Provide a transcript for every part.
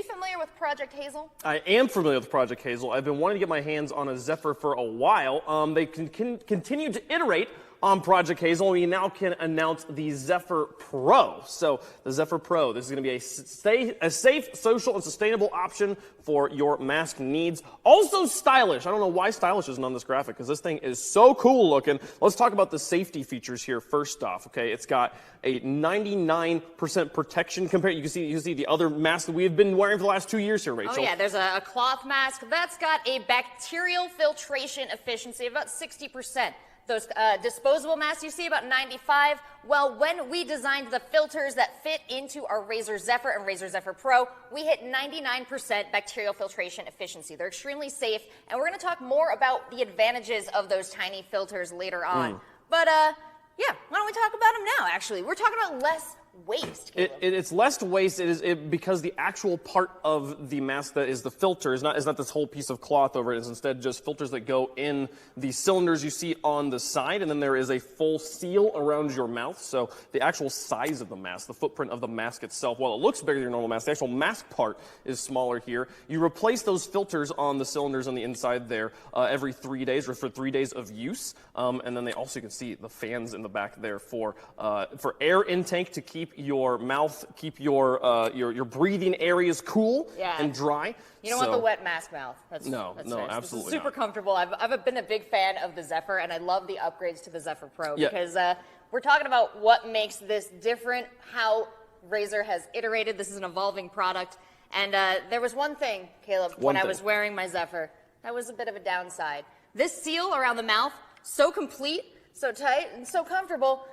you familiar with Project Hazel? I am familiar with Project Hazel. I've been wanting to get my hands on a Zephyr for a while. They can continue to iterate on Project Hazel. We now can announce the Zephyr Pro. So the Zephyr Pro, this is going to be a safe, social, and sustainable option for your mask needs. Also stylish. I don't know why stylish isn't on this graphic, because this thing is so cool looking. Let's talk about the safety features here first off. Okay, it's got a 99% protection compared. You can see the other mask that we have been wearing for the last 2 years here, Rachel. Oh yeah, there's a cloth mask that's got a bacterial filtration efficiency of about 60%. Those disposable masks you see about 95. Well, when we designed the filters that fit into our Razer Zephyr and Razer Zephyr Pro, we hit 99% bacterial filtration efficiency. They're extremely safe, and we're going to talk more about the advantages of those tiny filters later on. But yeah, why don't we talk about them now? Actually, we're talking about less waste. It's less waste. Because the actual part of the mask that is the filter is not this whole piece of cloth over it. It's instead just filters that go in the cylinders you see on the side, and then there is a full seal around your mouth. So the actual size of the mask, the footprint of the mask itself, while it looks bigger than your normal mask, the actual mask part is smaller here. You replace those filters on the cylinders on the inside there every 3 days, or for 3 days of use. And then they also, you can see the fans in the back there for air intake to keep your mouth, keep your breathing areas cool and dry. You don't want the wet mask mouth. No, absolutely This is super comfortable. I've been a big fan of the Zephyr, and I love the upgrades to the Zephyr Pro because we're talking about what makes this different, how Razer has iterated. This is an evolving product. And there was one thing, Caleb, when I was wearing my Zephyr, that was a bit of a downside. This seal around the mouth, so complete, so tight, and so comfortable,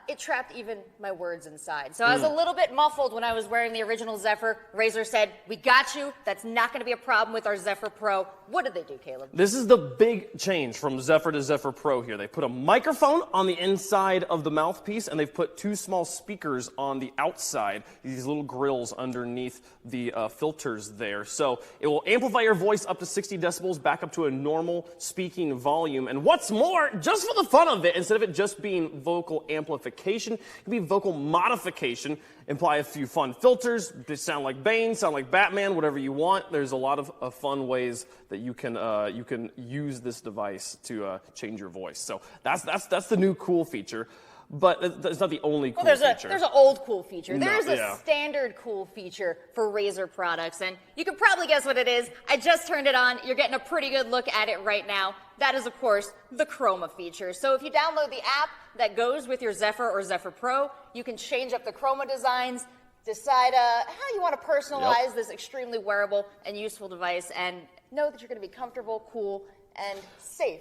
it trapped even my words inside. So I was a little bit muffled when I was wearing the original Zephyr. Razer said, we got you. That's not going to be a problem with our Zephyr Pro. What did they do, Caleb? This is the big change from Zephyr to Zephyr Pro here. They put a microphone on the inside of the mouthpiece, and they've put 2 small speakers on the outside, these little grills underneath the filters there. So it will amplify your voice up to 60 decibels, back up to a normal speaking volume. And what's more, just for the fun of it, instead of it just being vocal amplification, it can be vocal modification. Imply a few fun filters. They sound like Bane, sound like Batman, whatever you want. There's a lot of fun ways that you can use this device to change your voice. So that's the new cool feature. But it's not the only cool feature. There's an old cool feature. There's a standard cool feature for Razer products, and you can probably guess what it is. I just turned it on. You're getting a pretty good look at it right now. That is, of course, the chroma feature. So if you download the app that goes with your Zephyr or Zephyr Pro, you can change up the chroma designs, decide how you want to personalize this extremely wearable and useful device, and know that you're going to be comfortable, cool, and safe.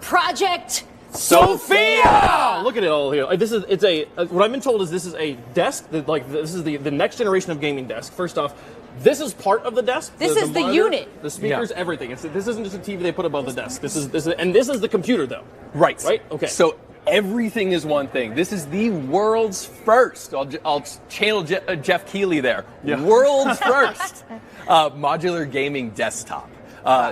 Project Sophia! Look at it all here. What I've been told is this is a desk, this is the next generation of gaming desk. First off, this is part of the desk. This is the monitor, unit. The speakers, everything. This isn't just a TV they put above the desk. This is the computer though. Right. Right? Okay. So everything is one thing. This is the world's first. I'll channel Jeff Keighley there. Yeah. World's first modular gaming desktop.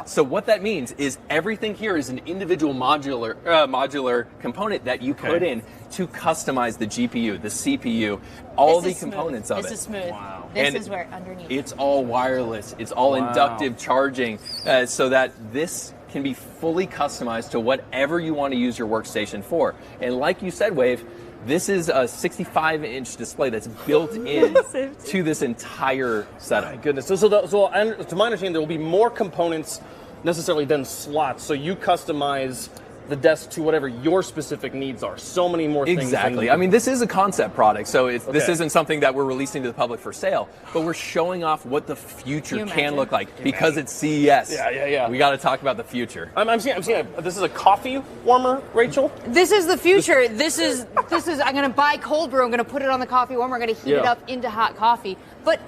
So what that means is everything here is an individual modular component that you put in to customize the GPU, the CPU, all the components of it. This is smooth. Wow. This is where underneath. It's all wireless. It's all inductive charging, so that this can be fully customized to whatever you want to use your workstation for. And like you said, Wave, this is a 65-inch display that's built in to this entire setup. My goodness. So to my understanding, there will be more components necessarily than slots. So you customize the desk to whatever your specific needs are. So many more things. Exactly. I mean, this is a concept product, so this isn't something that we're releasing to the public for sale, but we're showing off what the future can look like because it's CES. Yeah. We got to talk about the future. I'm seeing this is a coffee warmer, Rachel. This is the future. This is. I'm going to buy cold brew. I'm going to put it on the coffee warmer. I'm going to heat it up into hot coffee. But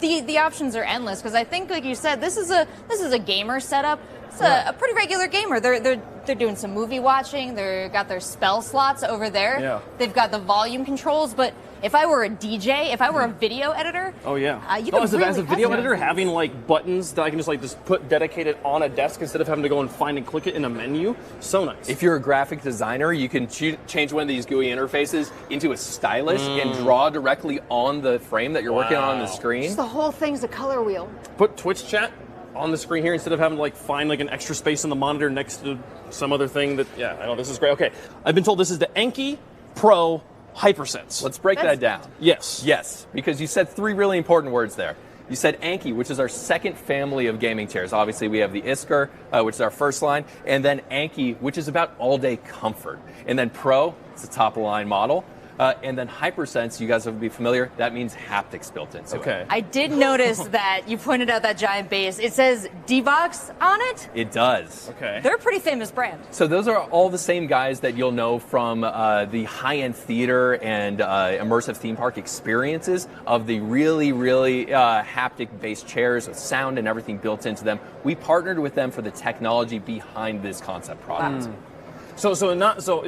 the options are endless because I think, like you said, this is a gamer setup. It's a pretty regular gamer. They're doing some movie watching. They've got their spell slots over there. Yeah. They've got the volume controls, but if I were a DJ, if I were a video editor, oh yeah, you could really as a video customize editor, these. having like buttons that I can just put dedicated on a desk instead of having to go and find and click it in a menu, so nice. If you're a graphic designer, you can change one of these GUI interfaces into a stylus and draw directly on the frame that you're working on the screen. Just the whole thing's a color wheel. Put Twitch chat on the screen here instead of having to like find like an extra space on the monitor next to some other thing that, yeah, I know this is great. Okay, I've been told this is the Anki Pro Hypersense. Let's break that down. Yes. Yes, because you said three really important words there. You said Anki, which is our second family of gaming chairs. Obviously, we have the Isker, which is our first line, and then Anki, which is about all-day comfort. And then Pro, it's a top-of-line model. And then Hypersense, you guys will be familiar, that means haptics built into it. I did notice that you pointed out that giant base. It says D-Box on it. It does. Okay. They're a pretty famous brand. So those are all the same guys that you'll know from the high-end theater and immersive theme park experiences of the really, really haptic-based chairs with sound and everything built into them. We partnered with them for the technology behind this concept product. So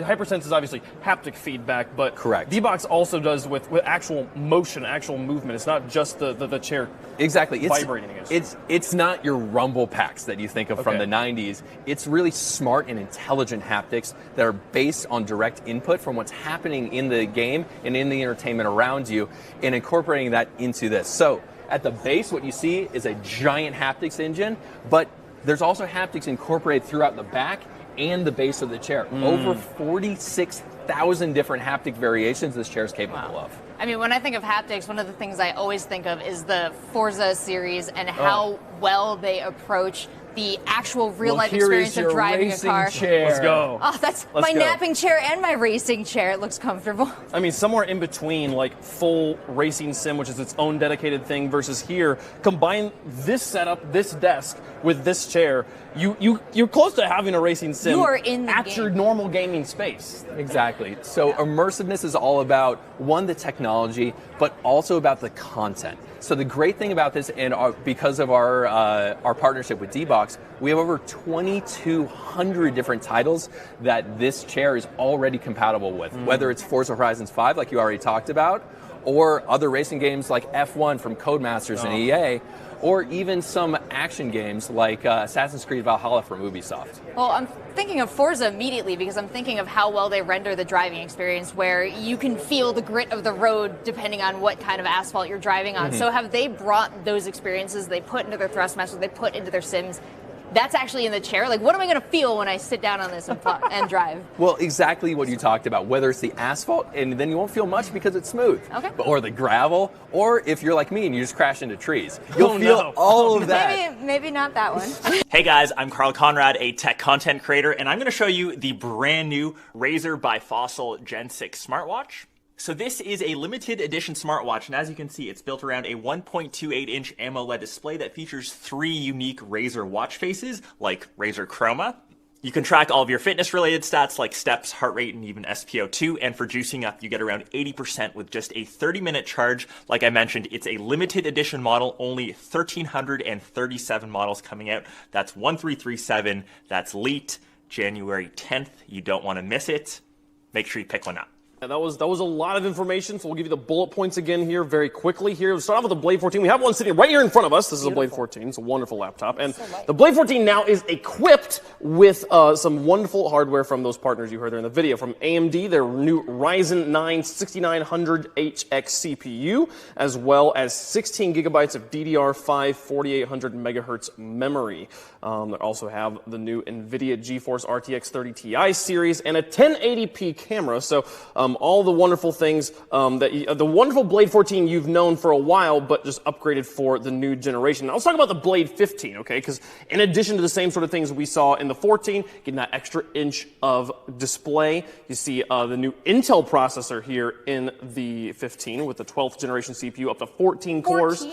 Hypersense is obviously haptic feedback, but correct. D-Box also does with actual motion, actual movement. It's not just the chair exactly vibrating. It's not your rumble packs that you think of from the 90s. It's really smart and intelligent haptics that are based on direct input from what's happening in the game and in the entertainment around you, and incorporating that into this. So at the base, what you see is a giant haptics engine, but there's also haptics incorporated throughout the back and the base of the chair. Over 46,000 different haptic variations this chair is capable of. I mean, when I think of haptics, one of the things I always think of is the Forza series and how well they approach the actual real-life experience of driving a car. Chair. Let's go. Oh, that's my napping chair and my racing chair. It looks comfortable. I mean, somewhere in between, like full racing sim, which is its own dedicated thing, versus here, combine this setup, this desk, with this chair, you're close to having a racing sim You are in the at game. your normal gaming space. Exactly. So immersiveness is all about, one, the technology, but also about the content. So the great thing about this, and because of our partnership with D-Box, we have over 2,200 different titles that this chair is already compatible with, whether it's Forza Horizon 5, like you already talked about, or other racing games like F1 from Codemasters and EA, or even some action games like Assassin's Creed Valhalla from Ubisoft. Well, I'm thinking of Forza immediately because I'm thinking of how well they render the driving experience where you can feel the grit of the road depending on what kind of asphalt you're driving on. So have they brought those experiences they put into their Thrustmaster, they put into their sims, that's actually in the chair? Like, what am I going to feel when I sit down on this and drive? Well, exactly what you talked about, whether it's the asphalt, and then you won't feel much because it's smooth. Okay. Or the gravel, or if you're like me and you just crash into trees. You'll feel all of that. Maybe not that one. Hey guys, I'm Carl Conrad, a tech content creator, and I'm going to show you the brand new Razer by Fossil Gen 6 smartwatch. So this is a limited edition smartwatch, and as you can see, it's built around a 1.28-inch AMOLED display that features 3 unique Razer watch faces, like Razer Chroma. You can track all of your fitness-related stats like steps, heart rate, and even SpO2, and for juicing up, you get around 80% with just a 30-minute charge. Like I mentioned, it's a limited edition model, only 1,337 models coming out. That's 1337, that's late, January 10th. You don't want to miss it. Make sure you pick one up. That was a lot of information, so we'll give you the bullet points again here very quickly. Here, we'll start off with the Blade 14. We have one sitting right here in front of us. This is a Blade 14. It's a wonderful laptop. And the Blade 14 now is equipped with some wonderful hardware from those partners you heard there in the video. From AMD, their new Ryzen 9 6900HX CPU, as well as 16 gigabytes of DDR5 4800 megahertz memory. They also have the new NVIDIA GeForce RTX 30 Ti series and a 1080p camera. So all the wonderful things the wonderful Blade 14 you've known for a while, but just upgraded for the new generation. Now let's talk about the Blade 15, okay? Because in addition to the same sort of things we saw in the 14, getting that extra inch of display, you see the new Intel processor here in the 15 with the 12th generation CPU, up to 14 cores.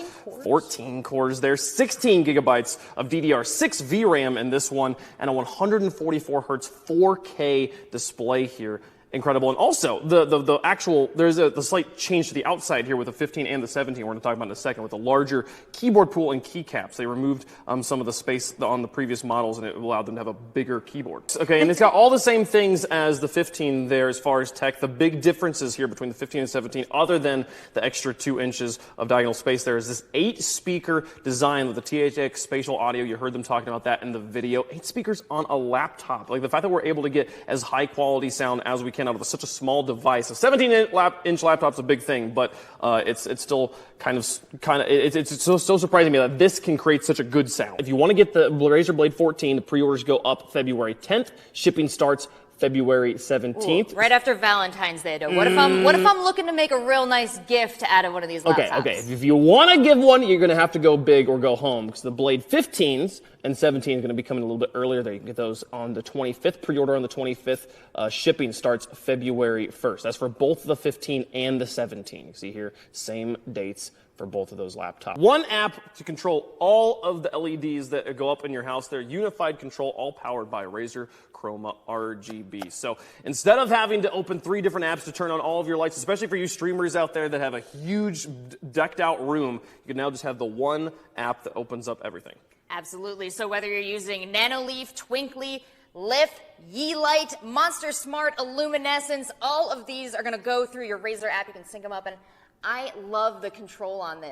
14 cores there, 16 gigabytes of DDR6 VRAM in this one, and a 144 hertz 4K display here. incredible. And also, the actual, there's the slight change to the outside here with the 15 and the 17, we're going to talk about in a second, with the larger keyboard pool and keycaps. They removed some of the space on the previous models, and it allowed them to have a bigger keyboard. Okay, and it's got all the same things as the 15 there as far as tech. The big differences here between the 15 and 17, other than the extra 2 inches of diagonal space there, is this 8-speaker design with the THX spatial audio. You heard them talking about that in the video. 8 speakers on a laptop. Like, the fact that we're able to get as high quality sound as we can out of such a small device. A 17-inch laptop's a big thing, but it's still it's so surprising to me that this can create such a good sound. If you want to get the Razer Blade 14, the pre-orders go up February 10th. Shipping starts February 17th. Ooh, right after Valentine's Day, though. What if I'm looking to make a real nice gift out of one of these laptops? Okay. If you want to give one, you're going to have to go big or go home, because the Blade 15s and 17 is going to be coming a little bit earlier. There, you can get those on the 25th. Pre-order on the 25th. Shipping starts February 1st. That's for both the 15 and the 17. You see here, same dates for both of those laptops. One app to control all of the LEDs that go up in your house. They're unified control, all powered by Razer Chroma RGB. So instead of having to open 3 different apps to turn on all of your lights, especially for you streamers out there that have a huge decked out room, you can now just have the one app that opens up everything. Absolutely. So whether you're using Nanoleaf, Twinkly, Lift, Yeelight, Monster Smart, Illuminescence, all of these are going to go through your Razer app. You can sync them up, and I love the control on this.